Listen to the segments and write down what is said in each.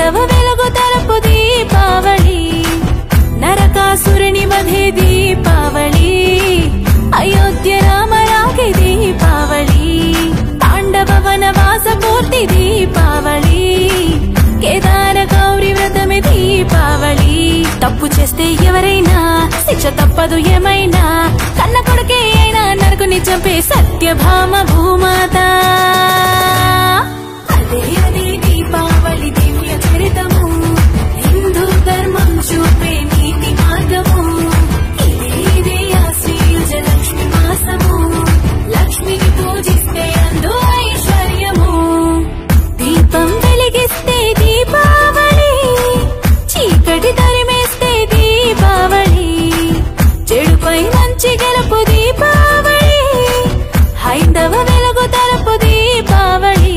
హైందవ వెలుగు తలపు దీపావళి, నరకాసురుని వధే దీపావళి, అయోధ్య రామరాగే దీపావళి, తాండవ వనవాస పూర్తి దీపావళి, కేదార గౌరీ వ్రతమే దీపావళి. తప్పు చేస్తే ఎవరైనా శిక్ష తప్పదు ఏమైనా, కన్న కొడుకే అయినా నరకుని చంపే సత్యభామ భూమాత. అదే అదే దీపావళి దివ్య చరితము, హిందూ ధర్మం చూపే నీతి మార్గము. ఇదే ఇదే ఆశ్రీయుజ లక్ష్మి మాసము, లక్ష్మిని పూజిస్తే అందు ఐశ్వర్యము. దీపం వెలిగిస్తే దీపావళి, చీకటి తరిమేస్తే దీపావళి, చెడుపై మంచి గెలుపు దీపావళి, హైందవ వెలుగు తలుపు దీపావళి.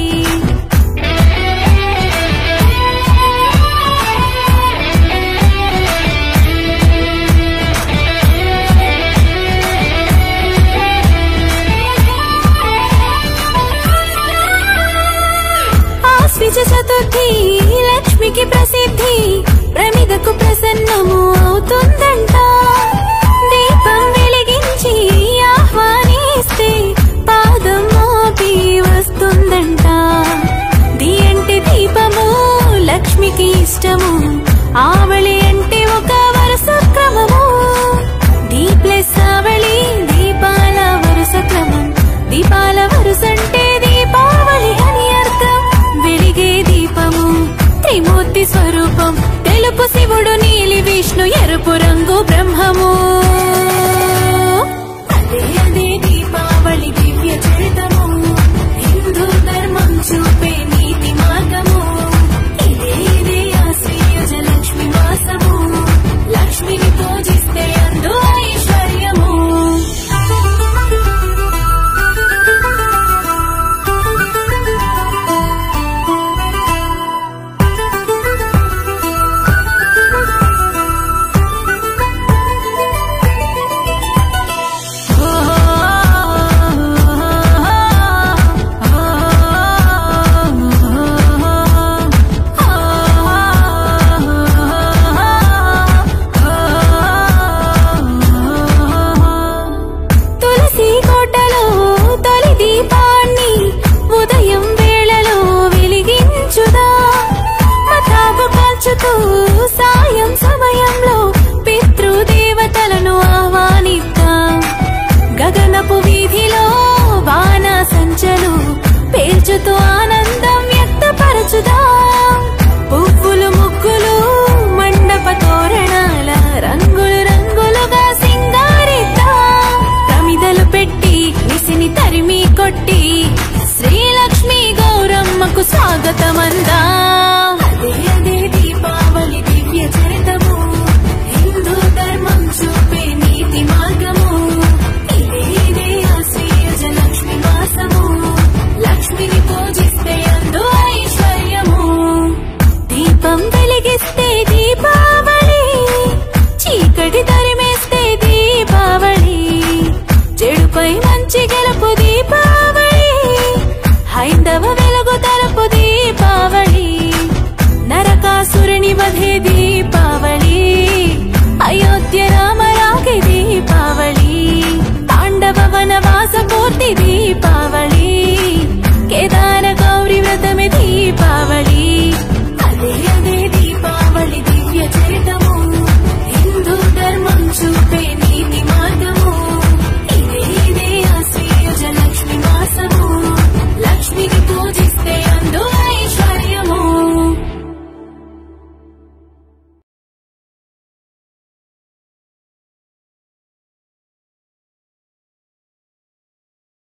ఆశ్విజ చతుర్థి లక్ష్మికి ప్రసిద్ధి, ప్రమిదకు ప్రసన్నము అవుతుందంట. దీపం వెలిగించి ఆహ్వానిస్తే పాదం మోపి వస్తుందంట. ది అంటే దీపము లక్ష్మికి ఇష్టము, ఆవళి అంటే ఒక వరుస క్రమము. దీ ప్లస్ ఆవళి దీపాల వరుస క్రమం, దీపాల వరుసంటే దీపావళి అని అర్థం. వెలిగే దీపము త్రిమూర్తి స్వరూపం, తెలుపు శివుడు, నీలి విష్ణు, ఎరుపు రంగు బ్రహ్మము. అదే అదే దీపావళి దివ్య చరితము, హిందూ ధర్మం చూపే నీతి మార్గము. ఇదే ఇదే ఆశ్రీయుజ లక్ష్మి మాసము, లక్ష్మిని పూజిస్తే అందు ఐశ్వర్యము. సాయం సమయంలో పితృదేవతలను ఆహ్వానిద్దాం. గగనపు వీధిలో బాణ సంచలు పేల్చుతూ ఆనందం వ్యక్తపరచుదాం. పువ్వులు ముగ్గులు మండప తోరణాల రంగులు రంగులుగా సింగారిద్దాం. ప్రమిదలు పెట్టి నిసిని తరిమి కొట్టి శ్రీలక్ష్మి గౌరమ్మకు స్వాగతమందా.